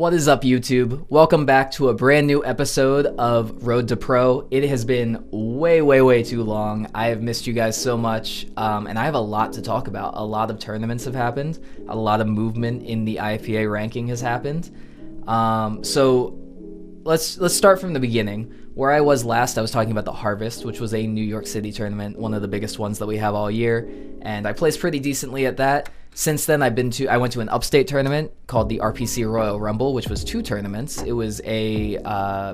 What is up, YouTube? Welcome back to a brand new episode of Road to Pro. It has been way too long. I have missed you guys so much, and I have a lot to talk about. A lot of tournaments have happened. A lot of movement in the IFPA ranking has happened. So let's start from the beginning. Where I was last, I was talking about the Harvest, which was a New York City tournament, one of the biggest ones that we have all year, and I placed pretty decently at that. Since then, I went to an upstate tournament called the RPC Royal Rumble, which was 2 tournaments. It was a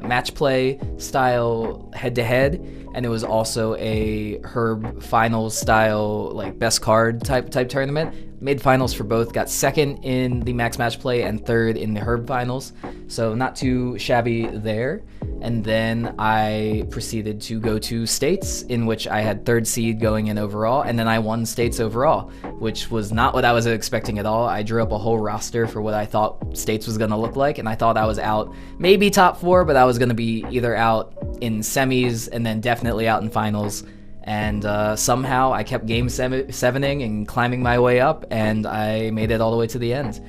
match play style head-to-head, and it was also a Herb finals style, like best card type tournament. Made finals for both, got second in the max match play and third in the Herb finals, so not too shabby there. And then I proceeded to go to states, in which I had 3rd seed going in overall, and then I won states overall, which was not what I was expecting at all. I drew up a whole roster for what I thought states was going to look like, and I thought I was out maybe top 4, but I was going to be either out in semis and then definitely out in finals. And somehow I kept game 7ing and climbing my way up, and I made it all the way to the end.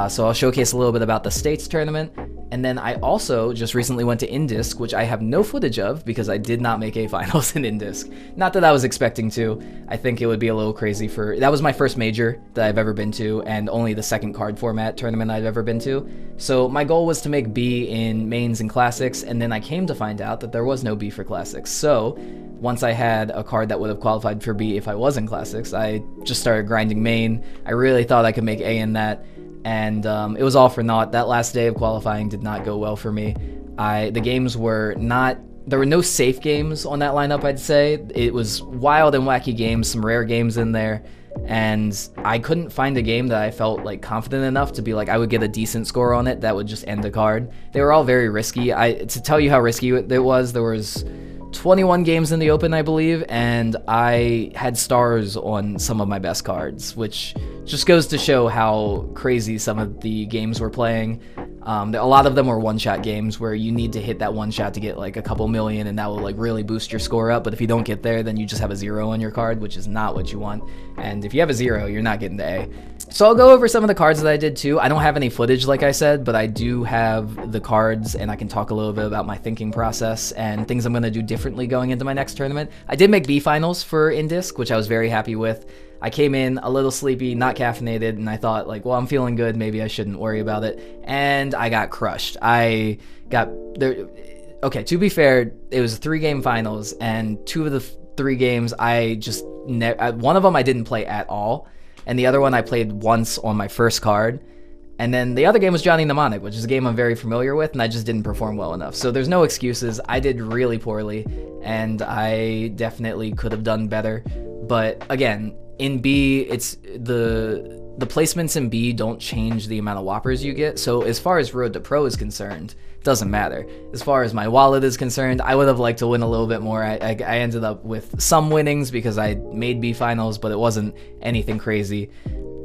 So I'll showcase a little bit about the States tournament, and then I also just recently went to Indisc, which I have no footage of because I did not make a finals in Indisc. Not that I was expecting to. I think it would be a little crazy that was my first major that I've ever been to, and only the 2nd card format tournament I've ever been to. So my goal was to make B in mains and classics, and then I came to find out that there was no B for classics. So once I had a card that would have qualified for B if I was in classics, I just started grinding main. I really thought I could make A in that, and it was all for naught. That last day of qualifying did not go well for me. The games were not, there were no safe games on that lineup, I'd say. It was wild and wacky games, some rare games in there, and I couldn't find a game that I felt like confident enough to be like I would get a decent score on it that would just end the card. They were all very risky. To tell you how risky it was, there was 21 games in the Open, I believe, and I had stars on some of my best cards, which just goes to show how crazy some of the games we're playing. A lot of them were one-shot games where you need to hit that one shot to get like a couple million, and that will like really boost your score up. But if you don't get there, then you just have a 0 on your card, which is not what you want. And if you have a 0, you're not getting to A. So I'll go over some of the cards that I did too. I don't have any footage, like I said, but I do have the cards, and I can talk a little bit about my thinking process and things I'm going to do differently going into my next tournament. I did make B finals for Indisc, which I was very happy with. I came in a little sleepy, not caffeinated, and I thought like, well, I'm feeling good, maybe I shouldn't worry about it. And I got crushed. I got there. Okay, to be fair, it was 3-game finals, and 2 of the 3 games I just one of them I didn't play at all, and the other one I played once on my first card. And then the other game was Johnny Mnemonic, which is a game I'm very familiar with, and I just didn't perform well enough. So there's no excuses. I did really poorly, and I definitely could have done better. But again, in B, it's the placements in B don't change the amount of whoppers you get. So as far as Road to Pro is concerned, it doesn't matter. As far as my wallet is concerned, I would have liked to win a little bit more. I ended up with some winnings because I made B finals, but it wasn't anything crazy.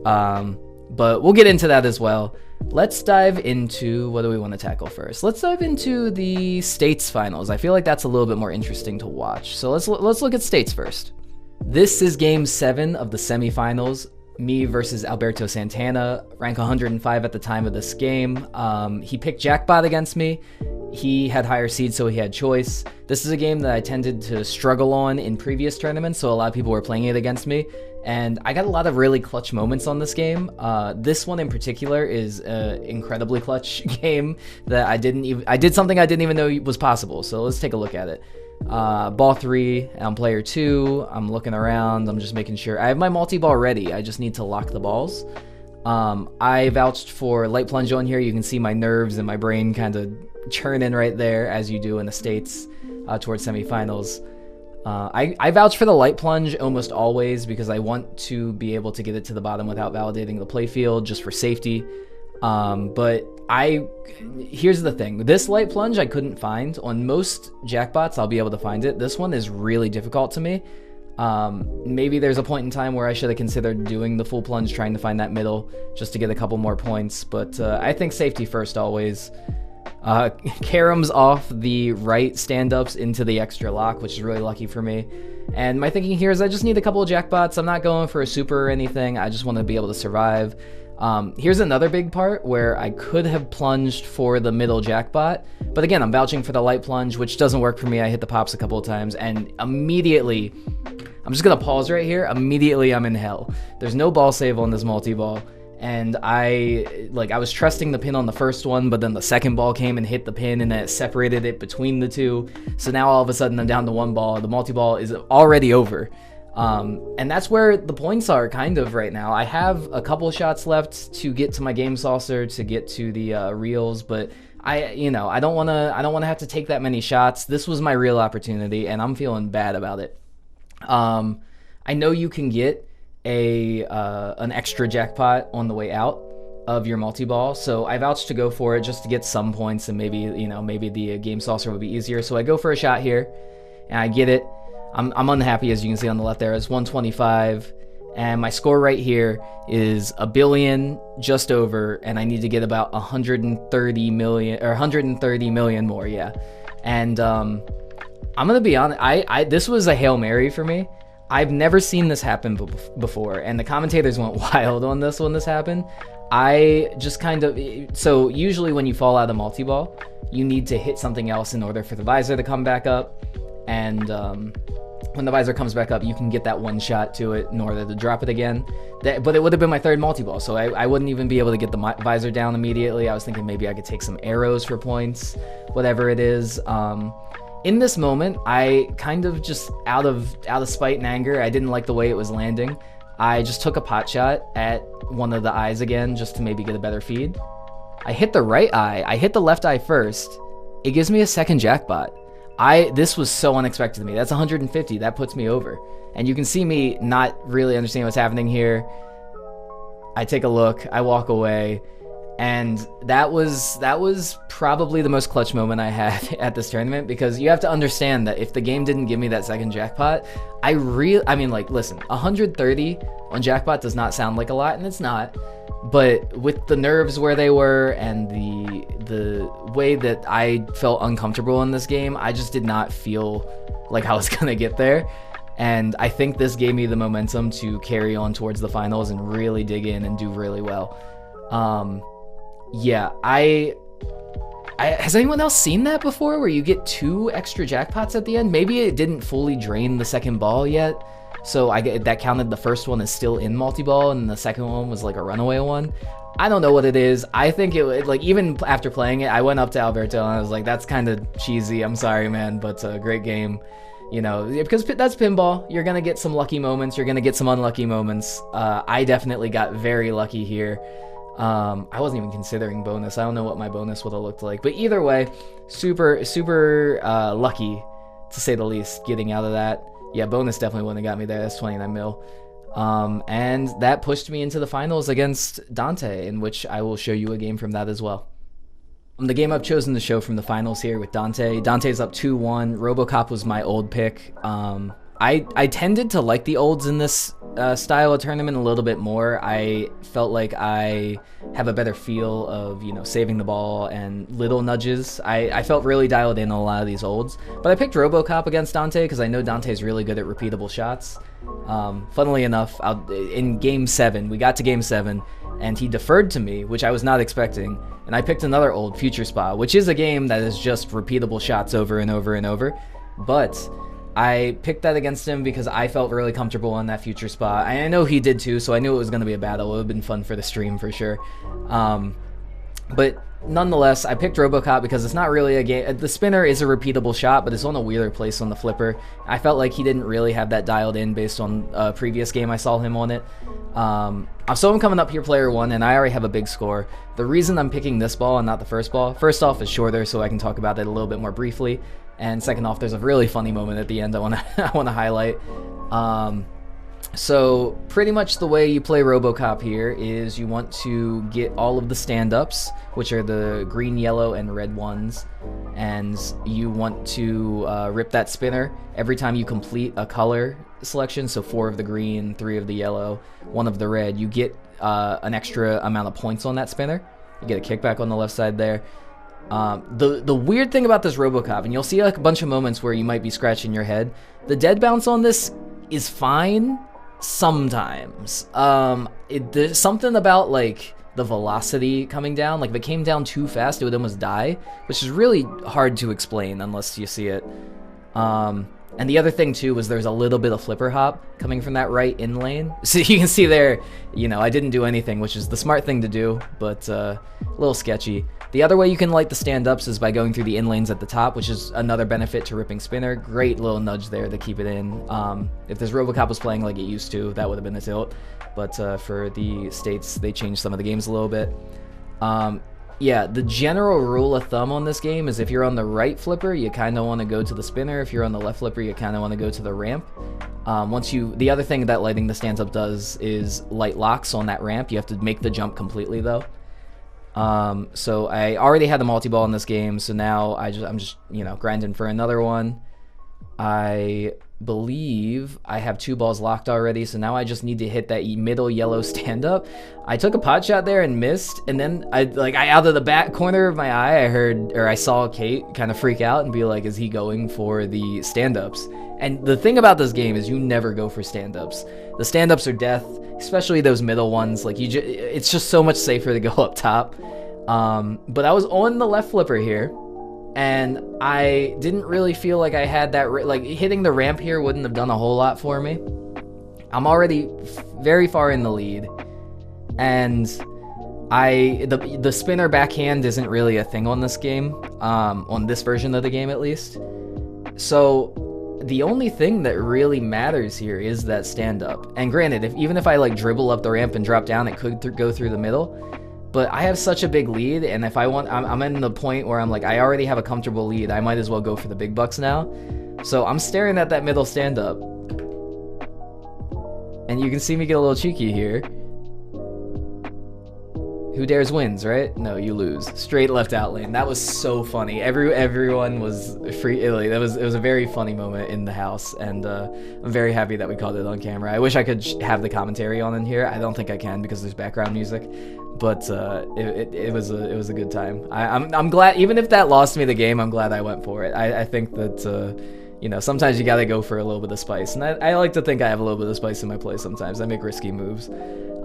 But we'll get into that as well. Let's dive into, what do we want to tackle first? Let's dive into the States finals. I feel like that's a little bit more interesting to watch. So let's look at States first. This is game 7 of the semifinals. Me versus Alberto Santana, rank 105 at the time of this game. He picked Jackpot against me. He had higher seeds, so he had choice. This is a game that I tended to struggle on in previous tournaments, so a lot of people were playing it against me, and I got a lot of really clutch moments on this game. This one in particular is an incredibly clutch game that I did something I didn't even know was possible, so let's take a look at it. Ball 3, I'm player 2, I'm looking around, I'm just making sure. I have my multi-ball ready, I just need to lock the balls. I vouched for light plunge on here. You can see my nerves and my brain kind of churning right there, as you do in the States towards semifinals. I vouch for the light plunge almost always because I want to be able to get it to the bottom without validating the playfield, just for safety. But here's the thing. This light plunge I couldn't find. On most jackpots, I'll be able to find it. This one is really difficult to me. Maybe there's a point in time where I should have considered doing the full plunge, trying to find that middle just to get a couple more points. But I think safety first always. Caroms off the right stand-ups into the extra lock, which is really lucky for me. And my thinking here is I just need a couple of jackpots. I'm not going for a super or anything. I just want to be able to survive. Here's another big part where I could have plunged for the middle jackpot, but again, I'm vouching for the light plunge, which doesn't work for me. I hit the pops a couple of times, and immediately, I'm just gonna pause right here. Immediately, I'm in hell. There's no ball save on this multi-ball, and I was trusting the pin on the first one, but then the second ball came and hit the pin, and it separated it between the two. So now all of a sudden, I'm down to one ball. The multi-ball is already over. And that's where the points are kind of right now. I have a couple shots left to get to my game saucer, to get to the reels, but I don't want to have to take that many shots. This was my real opportunity, and I'm feeling bad about it. I know you can get an extra jackpot on the way out of your multi-ball, so I vouched to go for it just to get some points, and maybe the game saucer would be easier. So I go for a shot here, and I get it. I'm unhappy, as you can see on the left there. It's 125, and my score right here is a billion, just over, and I need to get about 130 million more, yeah. And I'm gonna be honest, this was a Hail Mary for me. I've never seen this happen before, and the commentators went wild on this when this happened. I just so usually when you fall out of multi-ball, you need to hit something else in order for the visor to come back up, and when the visor comes back up, you can get that one shot to it in order to drop it again. But it would have been my third multi-ball, so I wouldn't even be able to get the visor down immediately. I was thinking maybe I could take some arrows for points, whatever it is. In this moment, I kind of just out of spite and anger, I didn't like the way it was landing. I just took a pot shot at one of the eyes again, just to maybe get a better feed. I hit the right eye. I hit the left eye first. It gives me a second jackpot. This was so unexpected to me. That's 150. That puts me over. And you can see me not really understanding what's happening here. I take a look. I walk away. And that was probably the most clutch moment I had at this tournament, because you have to understand that if the game didn't give me that second jackpot, listen, 130 on jackpot does not sound like a lot, and it's not. But with the nerves where they were and the way that I felt uncomfortable in this game, I just did not feel like I was gonna get there. And I think this gave me the momentum to carry on towards the finals and really dig in and do really well. Yeah, has anyone else seen that before, where you get 2 extra jackpots at the end? Maybe it didn't fully drain the second ball yet, so that counted the first one as still in multi-ball, and the second one was like a runaway one. I don't know what it is. I think it, even after playing it, I went up to Alberto and I was like, that's kind of cheesy. I'm sorry, man, but a great game. Because that's pinball. You're going to get some lucky moments. You're going to get some unlucky moments. I definitely got very lucky here. I wasn't even considering bonus. I don't know what my bonus would have looked like. But either way, super lucky, to say the least, getting out of that. Yeah, bonus definitely wouldn't have got me there. That's 29 mil. And that pushed me into the finals against Dante, in which I will show you a game from that as well. The game I've chosen to show from the finals here with Dante. Dante's up 2-1. RoboCop was my old pick. I tended to like the olds in this style of tournament a little bit more. I felt like I have a better feel of, saving the ball and little nudges. I felt really dialed in on a lot of these olds. But I picked RoboCop against Dante because I know Dante's really good at repeatable shots. Funnily enough, in Game 7, we got to Game 7, and he deferred to me, which I was not expecting. And I picked another old, Future Spa, which is a game that is just repeatable shots over and over and over. But I picked that against him because I felt really comfortable on that Future Spot. I know he did too, so I knew it was going to be a battle. It would have been fun for the stream for sure. But nonetheless, I picked RoboCop because it's not really a game. The spinner is a repeatable shot, but it's on a weirder place on the flipper. I felt like he didn't really have that dialed in based on a previous game I saw him on it. So I'm coming up here player 1, and I already have a big score. The reason I'm picking this ball and not the first ball, first off, is shorter, so I can talk about it a little bit more briefly. And second off, there's a really funny moment at the end I want to highlight. So pretty much the way you play RoboCop here is you want to get all of the stand-ups, which are the green, yellow, and red ones, and you want to rip that spinner every time you complete a color selection. So 4 of the green, 3 of the yellow, 1 of the red. You get an extra amount of points on that spinner. You get a kickback on the left side there. The weird thing about this RoboCop, and you'll see like a bunch of moments where you might be scratching your head, the dead bounce on this is fine sometimes. there's something about like the velocity coming down. Like if it came down too fast, it would almost die, which is really hard to explain unless you see it. And the other thing too was there's a little bit of flipper hop coming from that right in lane. So you can see there, you know, I didn't do anything, which is the smart thing to do, but a little sketchy. The other way you can light the stand-ups is by going through the in lanes at the top, which is another benefit to ripping spinner. Great little nudge there to keep it in. If this RoboCop was playing like it used to, that would have been a tilt. But for the States, they changed some of the games a little bit. Yeah, the general rule of thumb on this game is if you're on the right flipper, you kind of want to go to the spinner. If you're on the left flipper, you kind of want to go to the ramp. The other thing that lighting the stands up does is light locks on that ramp. You have to make the jump completely though. So I already had the multi-ball in this game, so now I'm just, you know, grinding for another one. I believe I have 2 balls locked already, so now I just need to hit that middle yellow stand-up. I took a pot shot there and missed, and then I out of the back corner of my eye, I saw Kate kind of freak out and be like, is he going for the stand-ups? And the thing about this game is you never go for stand-ups. The stand-ups are death, especially those middle ones. Like it's just so much safer to go up top. But I was on the left flipper here, and I didn't really feel like I had that, like hitting the ramp here wouldn't have done a whole lot for me. I'm already very far in the lead, and the spinner backhand isn't really a thing on this game, on this version of the game at least. So the only thing that really matters here is that stand up. And granted, even if I like dribble up the ramp and drop down, it could go through the middle. But I have such a big lead, and if I'm in the point where I'm like, I already have a comfortable lead, I might as well go for the big bucks now. So I'm staring at that middle stand-up. And you can see me get a little cheeky here. Who dares wins, right? No, you lose. Straight left out lane. That was so funny. Everyone was free. It was a very funny moment in the house, and I'm very happy that we caught it on camera. I wish I could have the commentary on in here. I don't think I can because there's background music, but it was a good time. I'm glad, even if that lost me the game, I'm glad I went for it. I think that you know, sometimes you gotta go for a little bit of spice, and I like to think I have a little bit of spice in my play sometimes. I make risky moves.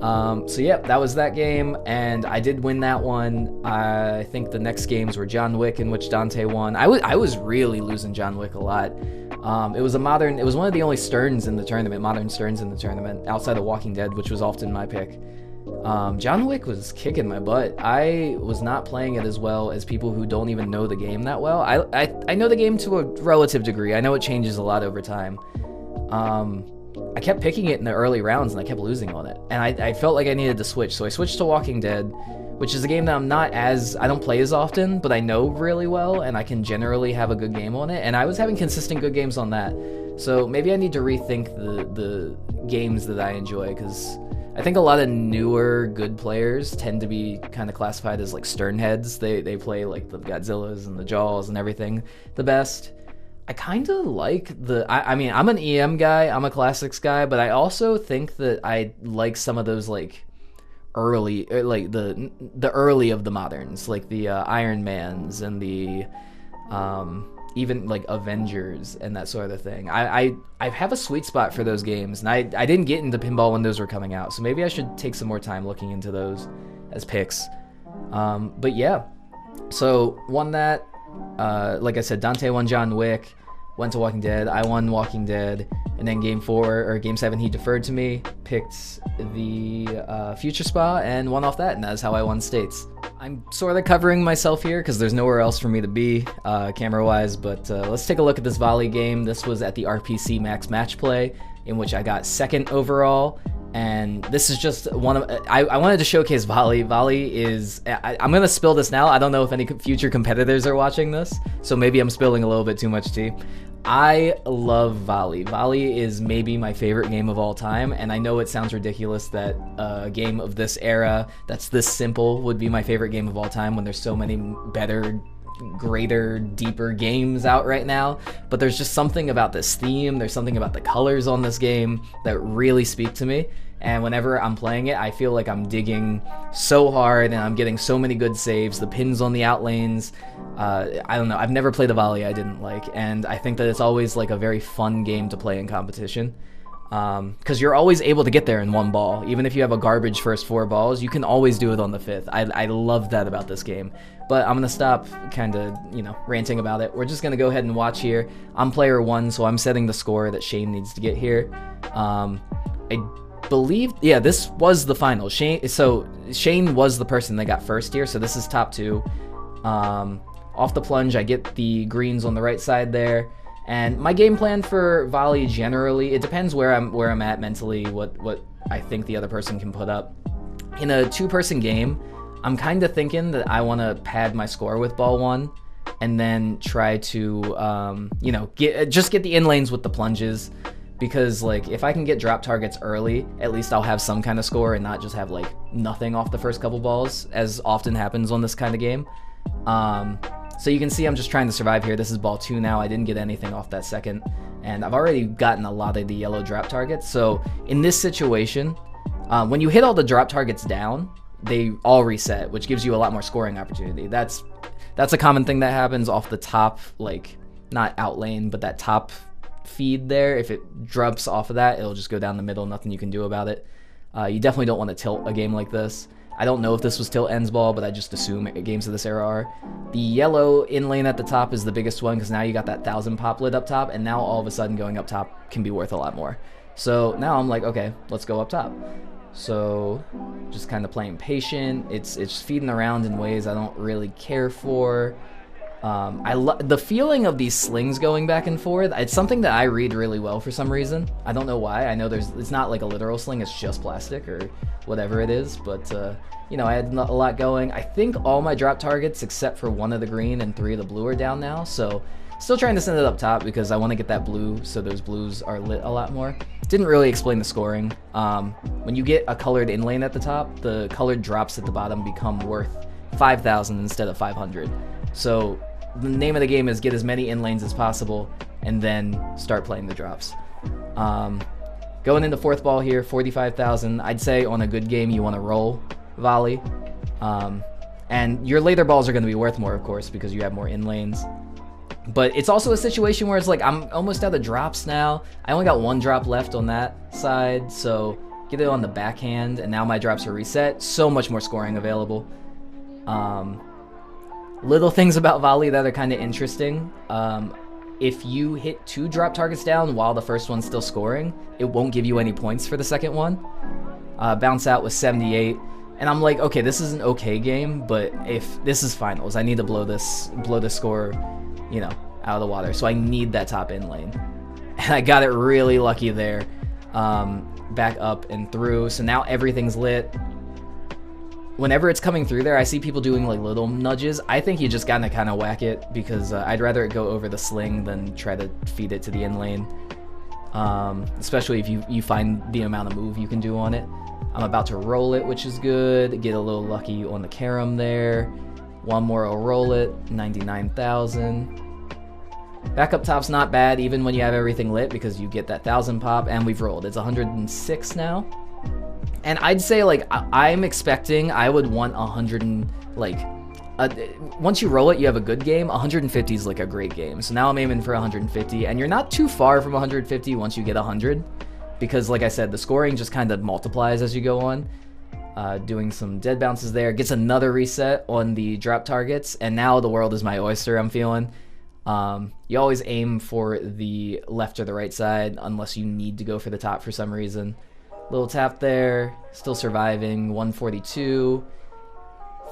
So yeah, that was that game, and I did win that one. I think the next games were John Wick, in which Dante won. I was really losing John Wick a lot. It was one of the only Sterns in the tournament, modern Sterns in the tournament, outside of Walking Dead, which was often my pick. John Wick was kicking my butt. I was not playing it as well as people who don't even know the game that well. I know the game to a relative degree. I know it changes a lot over time. I kept picking it in the early rounds, and I kept losing on it. And I felt like I needed to switch, so I switched to Walking Dead, which is a game that I don't play as often, but I know really well, and I can generally have a good game on it. And I was having consistent good games on that. So maybe I need to rethink the games that I enjoy, because I think a lot of newer good players tend to be kind of classified as like sternheads. They play like the Godzillas and the Jaws and everything the best. I kind of like I mean, I'm an EM guy, I'm a classics guy, but I also think that I like some of those like early, like the early of the moderns, like the Iron Mans and the even like Avengers and that sort of thing. I have a sweet spot for those games, and I didn't get into pinball when those were coming out, so maybe I should take some more time looking into those as picks. But yeah, so won that. Like I said, Dante won John Wick, went to Walking Dead, I won Walking Dead, and then game 7 he deferred to me, picked the Future Spa, and won off that, and that's how I won States. I'm sort of covering myself here because there's nowhere else for me to be camera-wise, but let's take a look at this Volley game. This was at the RPC Max Match Play, in which I got 2nd overall, and this is just one of I wanted to showcase Volley. Volley is I'm gonna spill this now. I don't know if any future competitors are watching this, so maybe I'm spilling a little bit too much tea. I love Volley. Volley is maybe my favorite game of all time, and I know it sounds ridiculous that a game of this era that's this simple would be my favorite game of all time when there's so many better, greater, deeper games out right now. But there's just something about this theme, there's something about the colors on this game that really speak to me. And whenever I'm playing it, I feel like I'm digging so hard and I'm getting so many good saves. The pins on the out lanes, I don't know. I've never played a Volley I didn't like, and I think that it's always like a very fun game to play in competition. because you're always able to get there in one ball. Even if you have a garbage first 4 balls, you can always do it on the 5th. I love that about this game. But I'm going to stop kind of, ranting about it. We're just going to go ahead and watch here. I'm player 1, so I'm setting the score that Shane needs to get here. I believe, yeah, this was the final. Shane was the person that got first here, so this is top 2. Off the plunge, I get the greens on the right side there. And my game plan for volley generally, it depends where I'm at mentally, what I think the other person can put up. In a 2-person game, I'm kind of thinking that I want to pad my score with ball 1, and then try to get the in lanes with the plunges, because like if I can get drop targets early, at least I'll have some kind of score and not just have like nothing off the first couple balls, as often happens on this kind of game. So you can see I'm just trying to survive here. This is ball 2 now. I didn't get anything off that second, and I've already gotten a lot of the yellow drop targets. So in this situation, when you hit all the drop targets down, they all reset, which gives you a lot more scoring opportunity. That's a common thing that happens off the top, like not out lane, but that top feed there. If it drops off of that, it'll just go down the middle. Nothing you can do about it. You definitely don't want to tilt a game like this. I don't know if this was tilt ends ball, but I just assume games of this era are. The yellow in lane at the top is the biggest one, because now you got that 1,000 pop lid up top, and now all of a sudden going up top can be worth a lot more. So now I'm like, okay, let's go up top. So just kind of playing patient. It's feeding around in ways I don't really care for. I love the feeling of these slings going back and forth. It's something that I read really well for some reason. I don't know why. I know it's not like a literal sling, it's just plastic or whatever it is, but I had a lot going. I think all my drop targets except for 1 of the green and 3 of the blue are down now, so still trying to send it up top because I want to get that blue, so those blues are lit a lot more. Didn't really explain the scoring. When you get a colored in lane at the top, the colored drops at the bottom become worth 5,000 instead of 500. So the name of the game is get as many in lanes as possible and then start playing the drops. Going into 4th ball here, 45,000. I'd say on a good game you want to roll volley. And your later balls are going to be worth more, of course, because you have more in lanes. But it's also a situation where it's like I'm almost out of drops now. I only got 1 drop left on that side, so get it on the backhand, and now my drops are reset. So much more scoring available. Little things about volley that are kind of interesting. If you hit 2 drop targets down while the first one's still scoring, it won't give you any points for the second one. Bounce out was 78. And I'm like, okay, this is an okay game, but if this is finals, I need to blow this score, out of the water. So I need that top in lane. And I got it really lucky there. Back up and through. So now everything's lit. Whenever it's coming through there, I see people doing like little nudges. I think you just gotta kind of whack it, because I'd rather it go over the sling than try to feed it to the in lane. Especially if you find the amount of move you can do on it. I'm about to roll it, which is good. Get a little lucky on the carom there. 1 more, I'll roll it. 99,000. Back up top's not bad, even when you have everything lit, because you get that 1,000 pop, and we've rolled. It's 106 now. And I'd say, like, I'm expecting I would want 100 and, like, once you roll it, you have a good game. 150 is, like, a great game. So now I'm aiming for 150, and you're not too far from 150 once you get 100. Because, like I said, the scoring just kind of multiplies as you go on. Doing some dead bounces there. Gets another reset on the drop targets, and now the world is my oyster, I'm feeling. You always aim for the left or the right side, unless you need to go for the top for some reason. Little tap there, still surviving, 142.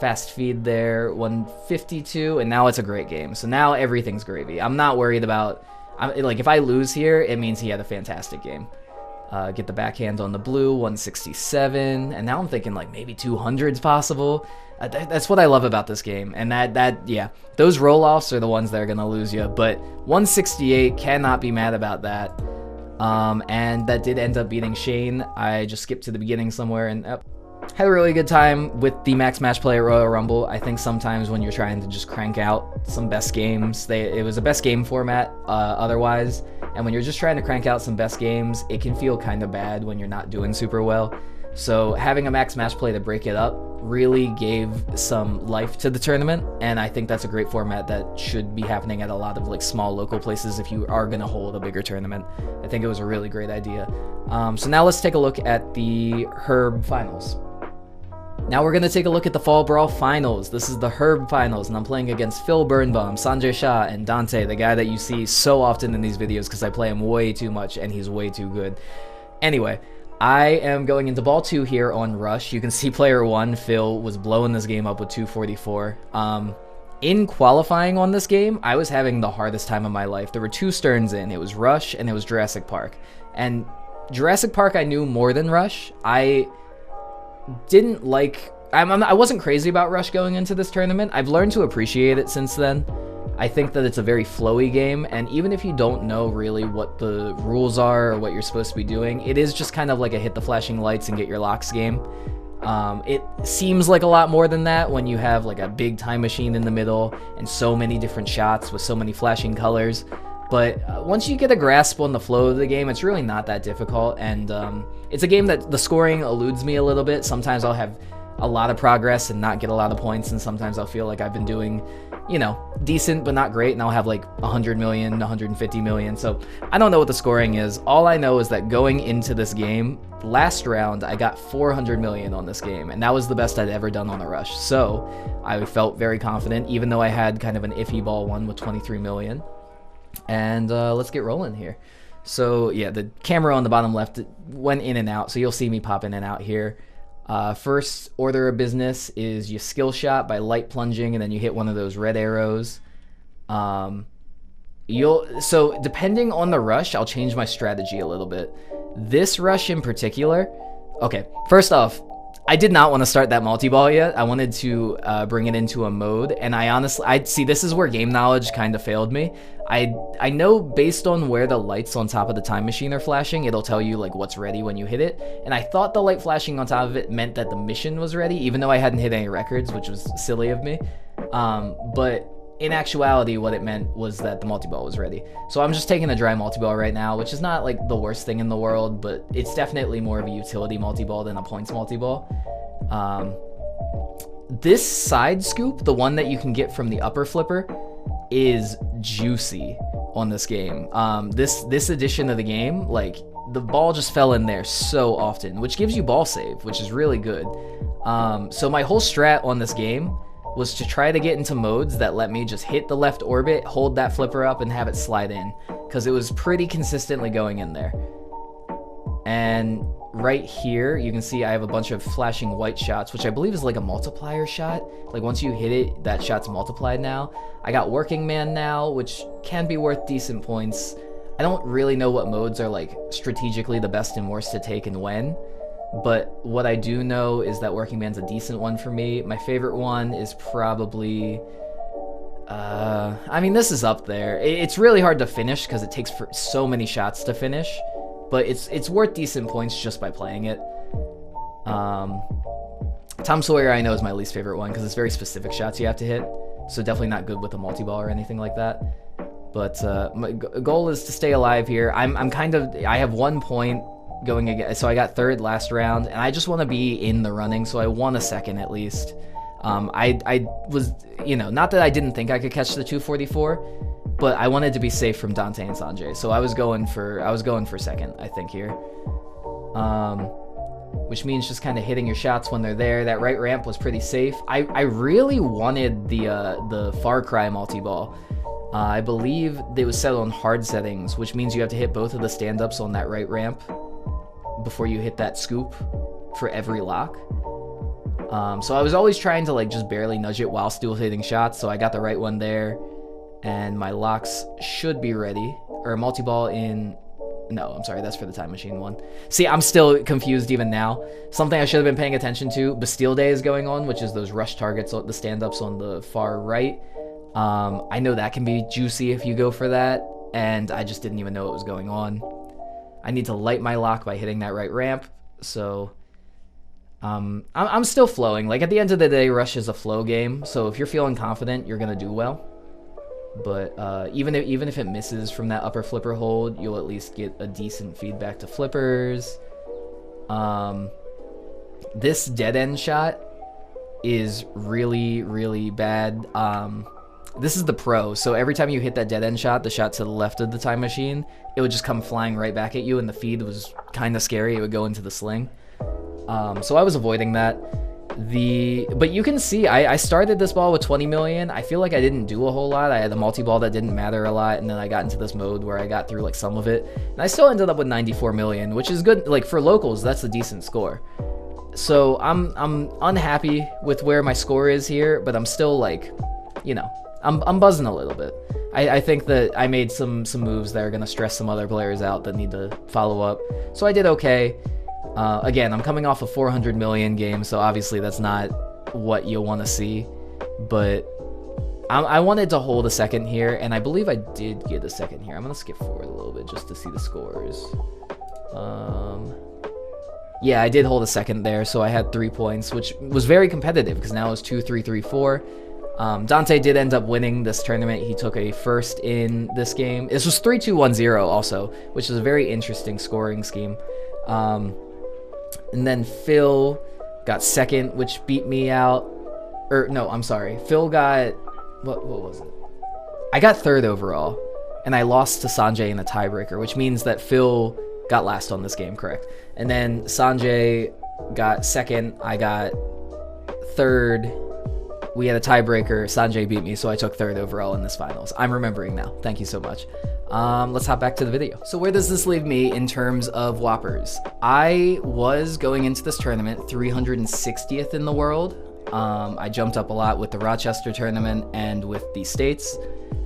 Fast feed there, 152, and now it's a great game. So now everything's gravy. I'm not worried about, like, if I lose here, it means he had a fantastic game. Get the backhand on the blue, 167, and now I'm thinking like maybe 200's possible. That's what I love about this game, and yeah, those roll-offs are the ones that are gonna lose you, but 168, cannot be mad about that. And that did end up beating Shane. I just skipped to the beginning somewhere and had a really good time with the Max Match Play at Royal Rumble. I think sometimes when you're trying to just crank out some best games, it was a best game format otherwise, and when you're just trying to crank out some best games, it can feel kind of bad when you're not doing super well. So having a Max Match Play to break it up really gave some life to the tournament, and I think that's a great format that should be happening at a lot of like small local places if you are going to hold a bigger tournament. I think it was a really great idea. So now let's take a look at the Herb Finals. Now we're going to take a look at the Fall Brawl Finals. This is the Herb Finals, and I'm playing against Phil Birnbaum, Sanjay Shah, and Dante, the guy that you see so often in these videos because I play him way too much and he's way too good. Anyway, I am going into Ball 2 here on Rush. You can see player 1, Phil, was blowing this game up with 244. In qualifying on this game, I was having the hardest time of my life. There were 2 Sterns in. It was Rush and it was Jurassic Park. And Jurassic Park I knew more than Rush. I didn't like... I wasn't crazy about Rush going into this tournament. I've learned to appreciate it since then. I think that it's a very flowy game, and even if you don't know really what the rules are or what you're supposed to be doing, it is just kind of like a hit the flashing lights and get your locks game. It seems like a lot more than that when you have like a big time machine in the middle and so many different shots with so many flashing colors. But once you get a grasp on the flow of the game, it's really not that difficult, and it's a game that the scoring eludes me a little bit. Sometimes I'll have a lot of progress and not get a lot of points, and sometimes I'll feel like I've been doing, you know, decent but not great, and I'll have like 100 million, 150 million. So I don't know what the scoring is. All I know is that going into this game, last round I got 400 million on this game, and that was the best I'd ever done on a Rush. So I felt very confident, even though I had kind of an iffy ball one with 23 million. And let's get rolling here. So yeah, the camera on the bottom left went in and out, so you'll see me pop in and out here. First order of business is you skill shot by light plunging, and then you hit one of those red arrows. So depending on the rush, I'll change my strategy a little bit. This rush in particular, okay, first off, I did not want to start that multi-ball yet. I wanted to bring it into a mode, and I see this is where game knowledge kind of failed me. I know based on where the lights on top of the time machine are flashing, it'll tell you like what's ready when you hit it, and I thought the light flashing on top of it meant that the mission was ready, even though I hadn't hit any records, which was silly of me. But in actuality, what it meant was that the multi-ball was ready. So I'm just taking a dry multi-ball right now, which is not like the worst thing in the world, but it's definitely more of a utility multi-ball than a points multi-ball. This side scoop, the one that you can get from the upper flipper, is juicy on this game. This edition of the game, like, the ball just fell in there so often, which gives you ball save, which is really good. So my whole strat on this game was to try to get into modes that let me just hit the left orbit, hold that flipper up, and have it slide in, because it was pretty consistently going in there. And right here, you can see I have a bunch of flashing white shots, which I believe is like a multiplier shot. Like once you hit it, that shot's multiplied now. I got Working Man now, which can be worth decent points. I don't really know what modes are like strategically the best and worst to take and when, but what I do know is that Working Man's a decent one for me. My favorite one is probably, I mean, this is up there. It's really hard to finish because it takes for so many shots to finish, but it's worth decent points just by playing it. Tom Sawyer I know is my least favorite one because it's very specific shots you have to hit, so definitely not good with a multi-ball or anything like that. But my goal is to stay alive here. I have 1 point going again, so I got third last round, and I just want to be in the running, so I want a second at least. I was, you know, not that I didn't think I could catch the 244, but I wanted to be safe from Dante and Sanjay, so I was going for second, I think, here. Which means just kind of hitting your shots when they're there. That right ramp was pretty safe. I really wanted the Far Cry multi-ball. I believe it was set on hard settings, which means you have to hit both of the stand-ups on that right ramp before you hit that scoop for every lock. So I was always trying to like just barely nudge it while still hitting shots, so I got the right one there, and my locks should be ready. Or a multi-ball in... No, I'm sorry, that's for the time machine one. See, I'm still confused even now. Something I should have been paying attention to, Bastille Day is going on, which is those rush targets, the stand-ups on the far right. I know that can be juicy if you go for that, and I just didn't even know what was going on. I need to light my lock by hitting that right ramp, so I'm still flowing. Like, at the end of the day, Rush is a flow game, so if you're feeling confident, you're gonna do well. But even if it misses from that upper flipper hold, you'll at least get a decent feedback to flippers. This dead end shot is really, really bad. This is the pro, so every time you hit that dead end shot, the shot to the left of the time machine, it would just come flying right back at you, and the feed was kind of scary. It would go into the sling. So I was avoiding that. But you can see, I started this ball with 20 million. I feel like I didn't do a whole lot. I had a multi-ball that didn't matter a lot, and then I got into this mode where I got through like some of it. And I still ended up with 94 million, which is good. Like for locals, that's a decent score. So I'm unhappy with where my score is here, but I'm still like, you know, I'm buzzing a little bit. I think that I made some moves that are gonna stress some other players out that need to follow up. So I did okay. Again, I'm coming off a 400 million game, so obviously that's not what you'll want to see. But I wanted to hold a second here, and I believe I did get a second here. I'm gonna skip forward a little bit just to see the scores. Yeah, I did hold a second there, so I had 3 points, which was very competitive because now it's 2-3-3-4. Dante did end up winning this tournament. He took a first in this game. This was 3-2-1-0 also, which is a very interesting scoring scheme. And then Phil got second, which beat me out. Or no, I'm sorry. Phil got what was it? I got third overall, and I lost to Sanjay in a tiebreaker, which means that Phil got last on this game, correct? And then Sanjay got second. I got third. We had a tiebreaker. Sanjay beat me, so I took third overall in this finals. I'm remembering now. Thank you so much. Let's hop back to the video. So where does this leave me in terms of Whoppers? I was going into this tournament 360th in the world. I jumped up a lot with the Rochester tournament and with the States.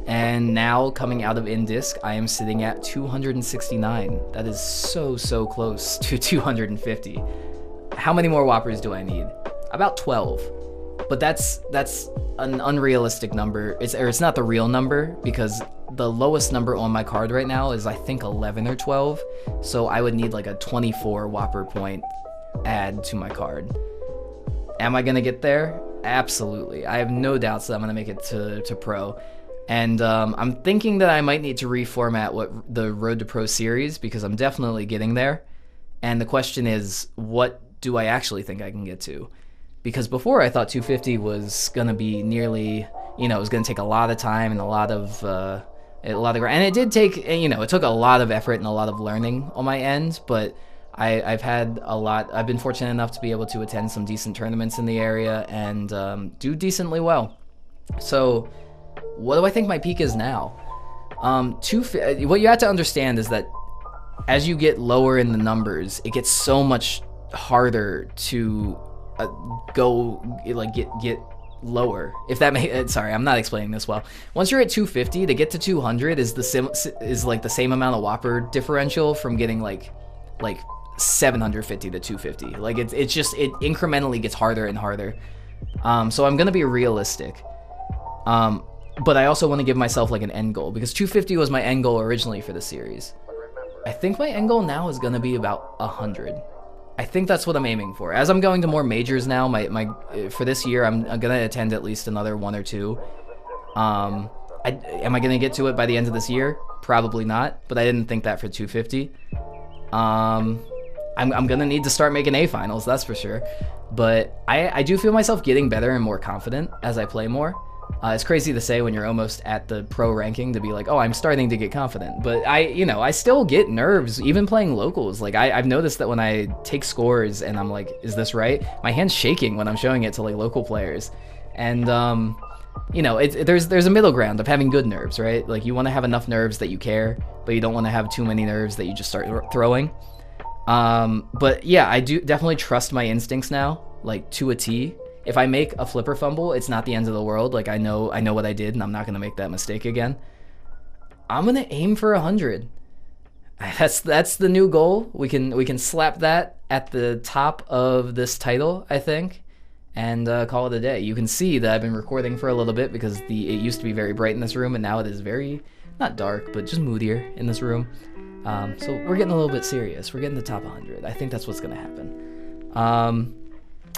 And now coming out of Indisc, I am sitting at 269. That is so close to 250. How many more Whoppers do I need? About 12. But that's an unrealistic number. It's not the real number, because the lowest number on my card right now is I think 11 or 12. So I would need like a 24 Whopper point add to my card. Am I gonna get there? Absolutely. I have no doubts that I'm gonna make it to pro. And I'm thinking that I might need to reformat the Road to Pro series, because I'm definitely getting there. And the question is, what do I actually think I can get to? Because before I thought 250 was gonna be nearly, you know, it was gonna take a lot of time and a lot of and it did take, you know, it took a lot of effort and a lot of learning on my end, but I've had a lot. I've been fortunate enough to be able to attend some decent tournaments in the area and do decently well. So what do I think my peak is now? What you have to understand is that as you get lower in the numbers, it gets so much harder to get lower. If that sorry, I'm not explaining this well. Once you're at 250, to get to 200 is like the same amount of Whopper differential from getting like 750 to 250. Like it incrementally gets harder and harder. So I'm gonna be realistic. But I also want to give myself like an end goal, because 250 was my end goal originally for the series. I think my end goal now is gonna be about 100. I think that's what I'm aiming for. As I'm going to more majors now, for this year, I'm gonna attend at least another 1 or 2. Am I gonna get to it by the end of this year? Probably not, but I didn't think that for 250. I'm gonna need to start making A finals, that's for sure. But I do feel myself getting better and more confident as I play more. It's crazy to say when you're almost at the pro ranking to be like, oh, I'm starting to get confident. But I still get nerves, even playing locals. Like I've noticed that when I take scores and I'm like, is this right? My hand's shaking when I'm showing it to like local players. And there's a middle ground of having good nerves, right? Like you want to have enough nerves that you care, but you don't want to have too many nerves that you just start throwing. But yeah, I do definitely trust my instincts now, like to a T. If I make a flipper fumble, it's not the end of the world. Like I know what I did, and I'm not gonna make that mistake again. I'm gonna aim for 100. That's the new goal. We can slap that at the top of this title, I think, and call it a day. You can see that I've been recording for a little bit because it used to be very bright in this room, and now it is very, not dark, but just moodier in this room. So we're getting a little bit serious. We're getting the top 100. I think that's what's gonna happen.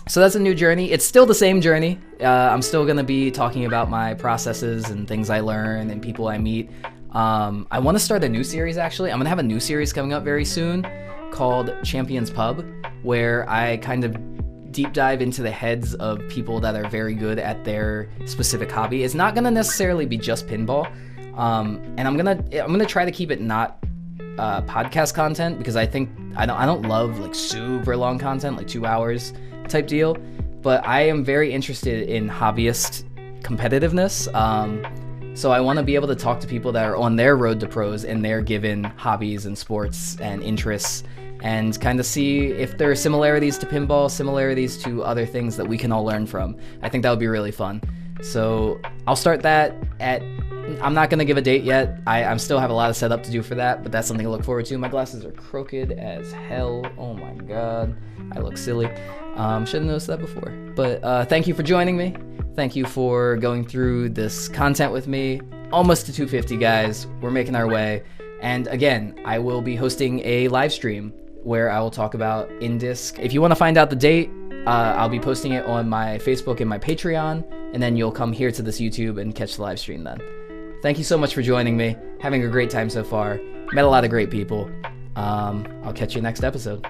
So that's a new journey. It's still the same journey. I'm still going to be talking about my processes and things I learn and people I meet. I want to start a new series, actually. I'm going to have a new series coming up very soon called Champions Pub, where I kind of deep dive into the heads of people that are very good at their specific hobby. It's not gonna necessarily be just pinball, and I'm gonna try to keep it not podcast content, because I think I don't love like super long content, like 2 hours type deal. But I am very interested in hobbyist competitiveness. So I want to be able to talk to people that are on their road to pros in their given hobbies and sports and interests, and kind of see if there are similarities to pinball, similarities to other things that we can all learn from. I think that would be really fun. So I'll start that I'm not going to give a date yet. I still have a lot of setup to do for that, but that's something to look forward to. My glasses are crooked as hell. Oh my god. I look silly. Should have noticed that before. But thank you for joining me. Thank you for going through this content with me. Almost to 250, guys. We're making our way. And again, I will be hosting a live stream where I will talk about in-disc. If you want to find out the date, I'll be posting it on my Facebook and my Patreon, and then you'll come here to this YouTube and catch the live stream then. Thank you so much for joining me. Having a great time so far. Met a lot of great people. I'll catch you next episode.